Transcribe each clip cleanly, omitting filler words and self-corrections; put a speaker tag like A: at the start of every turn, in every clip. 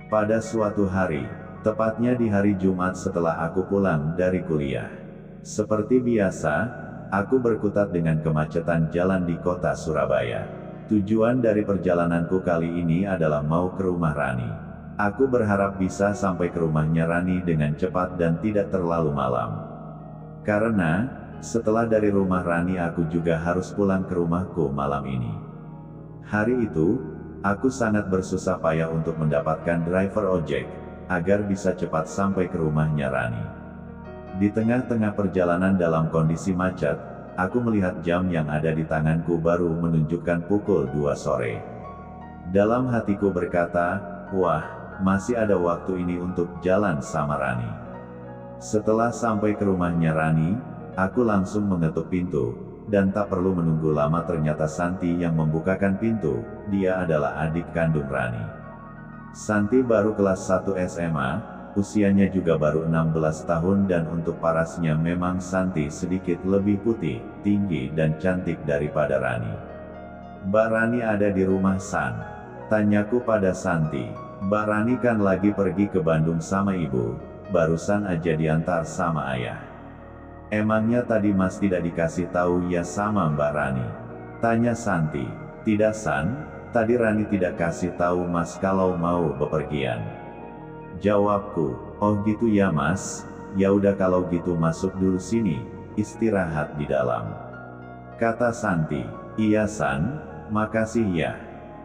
A: Pada suatu hari, tepatnya di hari Jumat setelah aku pulang dari kuliah. Seperti biasa, aku berkutat dengan kemacetan jalan di kota Surabaya. Tujuan dari perjalananku kali ini adalah mau ke rumah Rani. Aku berharap bisa sampai ke rumahnya Rani dengan cepat dan tidak terlalu malam. Karena, setelah dari rumah Rani aku juga harus pulang ke rumahku malam ini. Hari itu, aku sangat bersusah payah untuk mendapatkan driver ojek, agar bisa cepat sampai ke rumahnya Rani. Di tengah-tengah perjalanan dalam kondisi macet, aku melihat jam yang ada di tanganku baru menunjukkan pukul 2 sore. Dalam hatiku berkata, wah, masih ada waktu ini untuk jalan sama Rani. Setelah sampai ke rumahnya Rani, aku langsung mengetuk pintu, dan tak perlu menunggu lama ternyata Santi yang membukakan pintu. Dia adalah adik kandung Rani. Santi baru kelas 1 SMA, usianya juga baru 16 tahun dan untuk parasnya memang Santi sedikit lebih putih, tinggi dan cantik daripada Rani. "Mbak Rani ada di rumah San?" tanyaku pada Santi. "Mbak Rani kan lagi pergi ke Bandung sama ibu, barusan aja diantar sama ayah." "Emangnya tadi Mas tidak dikasih tahu ya sama Mbak Rani?" tanya Santi. "Tidak San, tadi Rani tidak kasih tahu Mas kalau mau bepergian," jawabku. "Oh gitu ya Mas, ya udah kalau gitu masuk dulu sini, istirahat di dalam," kata Santi. "Iya San, makasih ya.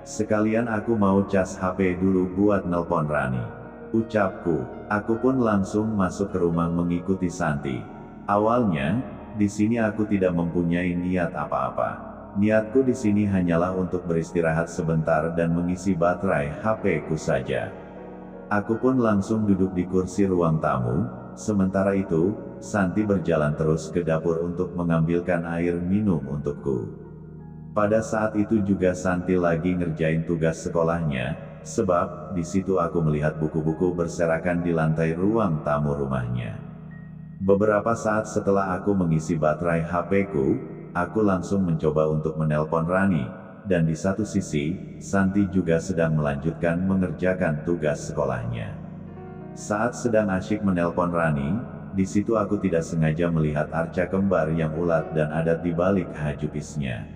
A: Sekalian aku mau cas HP dulu buat nelpon Rani," ucapku. Aku pun langsung masuk ke rumah mengikuti Santi. Awalnya, di sini aku tidak mempunyai niat apa-apa. Niatku di sini hanyalah untuk beristirahat sebentar dan mengisi baterai HP-ku saja. Aku pun langsung duduk di kursi ruang tamu. Sementara itu, Santi berjalan terus ke dapur untuk mengambilkan air minum untukku. Pada saat itu juga Santi lagi ngerjain tugas sekolahnya, sebab di situ aku melihat buku-buku berserakan di lantai ruang tamu rumahnya. Beberapa saat setelah aku mengisi baterai HP-ku, aku langsung mencoba untuk menelpon Rani, dan di satu sisi, Santi juga sedang melanjutkan mengerjakan tugas sekolahnya. Saat sedang asyik menelpon Rani, di situ aku tidak sengaja melihat arca kembar yang ulat dan adat di balik hajupisnya.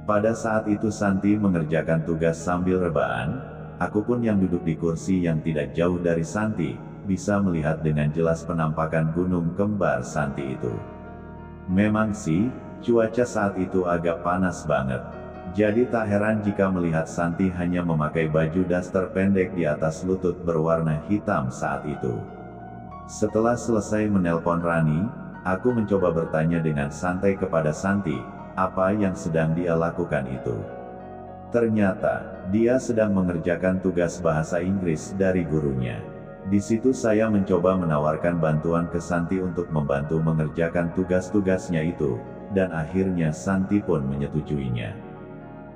A: Pada saat itu Santi mengerjakan tugas sambil rebahan, aku pun yang duduk di kursi yang tidak jauh dari Santi, bisa melihat dengan jelas penampakan gunung kembar Santi itu. Memang sih, cuaca saat itu agak panas banget. Jadi tak heran jika melihat Santi hanya memakai baju daster pendek di atas lutut berwarna hitam saat itu. Setelah selesai menelpon Rani, aku mencoba bertanya dengan santai kepada Santi, apa yang sedang dia lakukan itu. Ternyata, dia sedang mengerjakan tugas bahasa Inggris dari gurunya. Di situ saya mencoba menawarkan bantuan ke Santi untuk membantu mengerjakan tugas-tugasnya itu, dan akhirnya Santi pun menyetujuinya.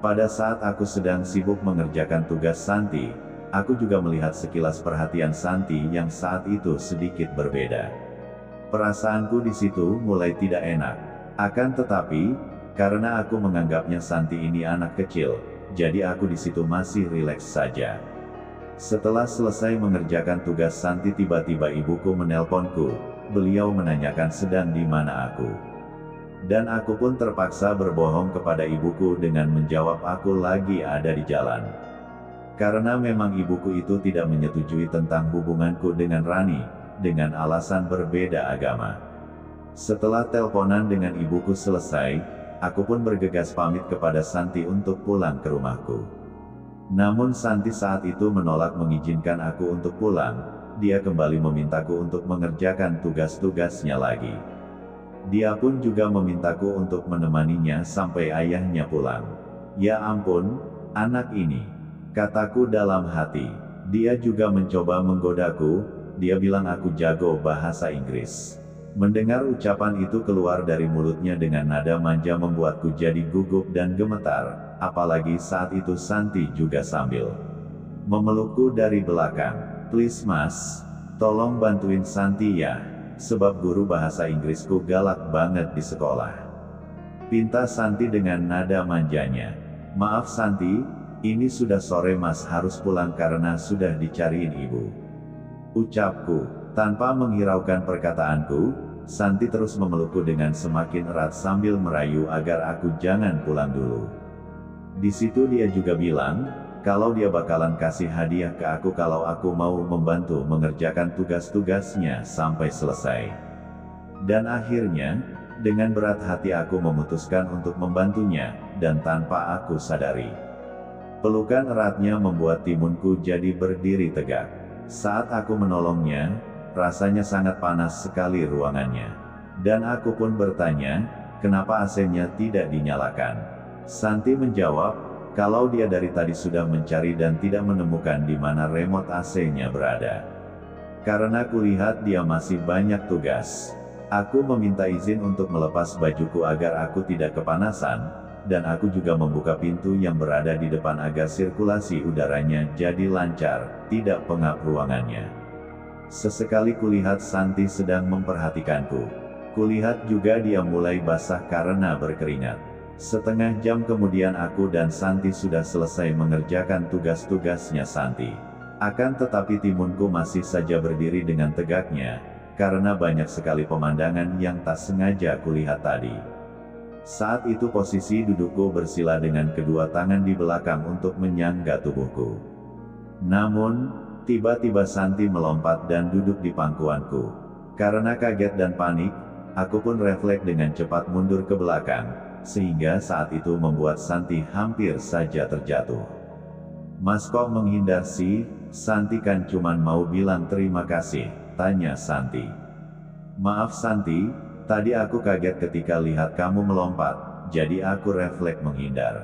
A: Pada saat aku sedang sibuk mengerjakan tugas Santi, aku juga melihat sekilas perhatian Santi yang saat itu sedikit berbeda. Perasaanku di situ mulai tidak enak. Akan tetapi, karena aku menganggapnya Santi ini anak kecil, jadi aku di situ masih rileks saja. Setelah selesai mengerjakan tugas Santi, tiba-tiba ibuku menelponku. Beliau menanyakan sedang di mana aku. Dan aku pun terpaksa berbohong kepada ibuku dengan menjawab aku lagi ada di jalan. Karena memang ibuku itu tidak menyetujui tentang hubunganku dengan Rani, dengan alasan berbeda agama. Setelah teleponan dengan ibuku selesai, aku pun bergegas pamit kepada Santi untuk pulang ke rumahku. Namun Santi saat itu menolak mengizinkan aku untuk pulang. Dia kembali memintaku untuk mengerjakan tugas-tugasnya lagi. Dia pun juga memintaku untuk menemaninya sampai ayahnya pulang. Ya ampun, anak ini, kataku dalam hati. Dia juga mencoba menggodaku. Dia bilang aku jago bahasa Inggris. Mendengar ucapan itu keluar dari mulutnya dengan nada manja membuatku jadi gugup dan gemetar, apalagi saat itu Santi juga sambil memelukku dari belakang. "Please Mas, tolong bantuin Santi ya, sebab guru bahasa Inggrisku galak banget di sekolah," pinta Santi dengan nada manjanya. "Maaf Santi, Ini sudah sore mas, harus pulang karena sudah dicariin ibu. Ucapku. Tanpa menghiraukan perkataanku, Santi terus memelukku dengan semakin erat sambil merayu agar aku jangan pulang dulu. Di situ dia juga bilang, kalau dia bakalan kasih hadiah ke aku kalau aku mau membantu mengerjakan tugas-tugasnya sampai selesai. Dan akhirnya, dengan berat hati aku memutuskan untuk membantunya, dan tanpa aku sadari, pelukan eratnya membuat timunku jadi berdiri tegak. Saat aku menolongnya, rasanya sangat panas sekali ruangannya. Dan aku pun bertanya, kenapa AC-nya tidak dinyalakan? Santi menjawab, kalau dia dari tadi sudah mencari dan tidak menemukan di mana remote AC-nya berada. Karena kulihat dia masih banyak tugas, aku meminta izin untuk melepas bajuku agar aku tidak kepanasan, dan aku juga membuka pintu yang berada di depan agar sirkulasi udaranya jadi lancar, tidak pengap ruangannya. Sesekali kulihat Santi sedang memperhatikanku. Kulihat juga dia mulai basah karena berkeringat. Setengah jam kemudian aku dan Santi sudah selesai mengerjakan tugas-tugasnya Santi. Akan tetapi timunku masih saja berdiri dengan tegaknya, karena banyak sekali pemandangan yang tak sengaja kulihat tadi. Saat itu posisi dudukku bersila dengan kedua tangan di belakang untuk menyangga tubuhku. Namun, tiba-tiba Santi melompat dan duduk di pangkuanku. Karena kaget dan panik, aku pun refleks dengan cepat mundur ke belakang, sehingga saat itu membuat Santi hampir saja terjatuh. Mas kok menghindar sih? Santi kan cuman mau bilang terima kasih, tanya Santi. Maaf Santi, tadi aku kaget ketika lihat kamu melompat, jadi aku refleks menghindar.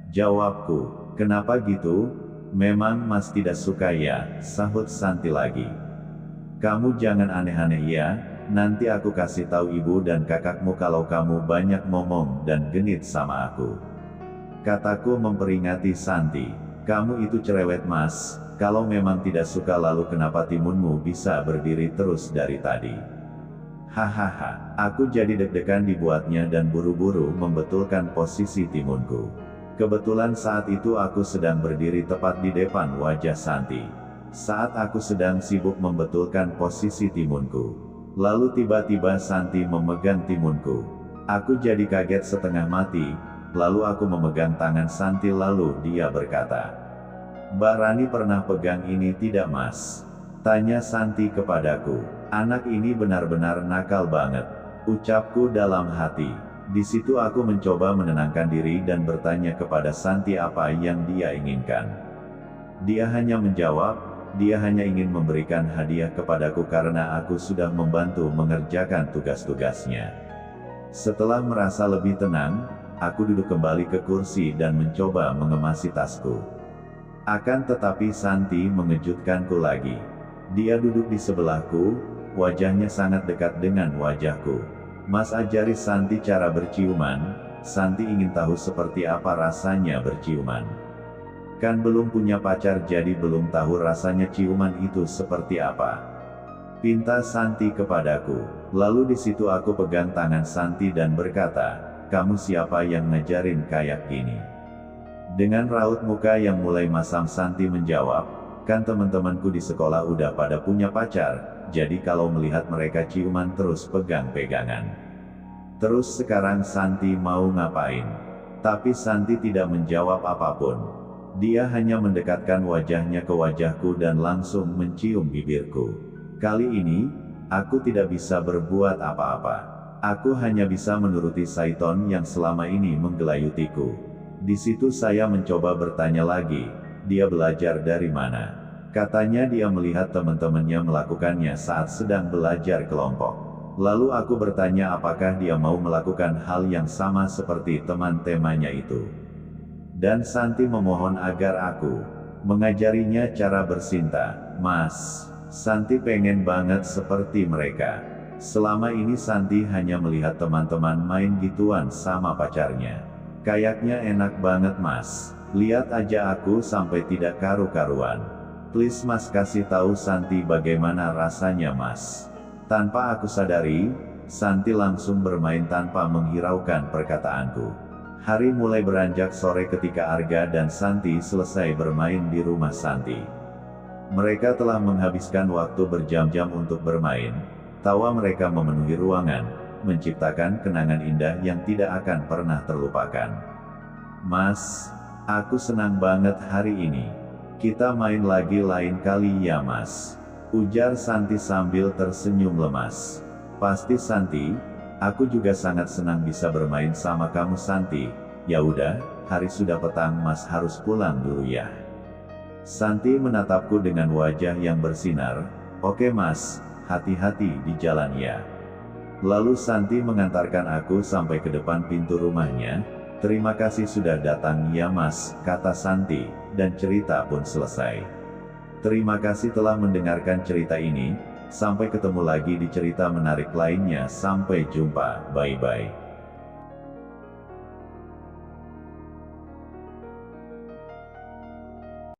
A: Jawabku, kenapa gitu? Memang mas tidak suka ya, sahut Santi lagi. Kamu jangan aneh-aneh ya, nanti aku kasih tahu ibu dan kakakmu kalau kamu banyak ngomong dan genit sama aku. Kataku memperingati Santi, kamu itu cerewet mas, kalau memang tidak suka lalu kenapa timunmu bisa berdiri terus dari tadi? Hahaha, aku jadi deg-degan dibuatnya dan buru-buru membetulkan posisi timunku. Kebetulan saat itu aku sedang berdiri tepat di depan wajah Santi. Saat aku sedang sibuk membetulkan posisi timunku, lalu tiba-tiba Santi memegang timunku. Aku jadi kaget setengah mati, lalu aku memegang tangan Santi lalu dia berkata, Mbak Rani pernah pegang ini tidak mas? Tanya Santi kepadaku. Anak ini benar-benar nakal banget, ucapku dalam hati. Di situ aku mencoba menenangkan diri dan bertanya kepada Santi apa yang dia inginkan. Dia hanya menjawab, dia hanya ingin memberikan hadiah kepadaku karena aku sudah membantu mengerjakan tugas-tugasnya. Setelah merasa lebih tenang, aku duduk kembali ke kursi dan mencoba mengemasi tasku. Akan tetapi Santi mengejutkanku lagi. Dia duduk di sebelahku, wajahnya sangat dekat dengan wajahku. Mas ajari Santi cara berciuman, Santi ingin tahu seperti apa rasanya berciuman. Kan belum punya pacar jadi belum tahu rasanya ciuman itu seperti apa. Pinta Santi kepadaku. Lalu di situ aku pegang tangan Santi dan berkata, kamu siapa yang ngajarin kayak gini? Dengan raut muka yang mulai masam Santi menjawab, kan teman-temanku di sekolah udah pada punya pacar. Jadi kalau melihat mereka ciuman terus pegang-pegangan. Terus sekarang Santi mau ngapain? Tapi Santi tidak menjawab apapun. Dia hanya mendekatkan wajahnya ke wajahku dan langsung mencium bibirku. Kali ini, aku tidak bisa berbuat apa-apa. Aku hanya bisa menuruti Saiton yang selama ini menggelayutiku. Di situ saya mencoba bertanya lagi, dia belajar dari mana? Katanya dia melihat teman-temannya melakukannya saat sedang belajar kelompok. Lalu aku bertanya apakah dia mau melakukan hal yang sama seperti teman-temannya itu. Dan Santi memohon agar aku mengajarinya cara bercinta. Mas, Santi pengen banget seperti mereka. Selama ini Santi hanya melihat teman-teman main gituan sama pacarnya. Kayaknya enak banget mas. Lihat aja aku sampai tidak karu-karuan. Please mas kasih tahu Santi bagaimana rasanya mas. Tanpa aku sadari, Santi langsung bermain tanpa menghiraukan perkataanku. Hari mulai beranjak sore ketika Arga dan Santi selesai bermain di rumah Santi. Mereka telah menghabiskan waktu berjam-jam untuk bermain. Tawa mereka memenuhi ruangan, menciptakan kenangan indah yang tidak akan pernah terlupakan. "Mas, aku senang banget hari ini. Kita main lagi lain kali ya Mas," ujar Santi sambil tersenyum lemas. "Pasti Santi, aku juga sangat senang bisa bermain sama kamu Santi. Ya udah, hari sudah petang, Mas harus pulang dulu ya." Santi menatapku dengan wajah yang bersinar. "Oke Mas, hati-hati di jalan ya." Lalu Santi mengantarkan aku sampai ke depan pintu rumahnya. "Terima kasih sudah datang ya Mas," kata Santi, dan cerita pun selesai. Terima kasih telah mendengarkan cerita ini. Sampai ketemu lagi di cerita menarik lainnya. Sampai jumpa, bye-bye.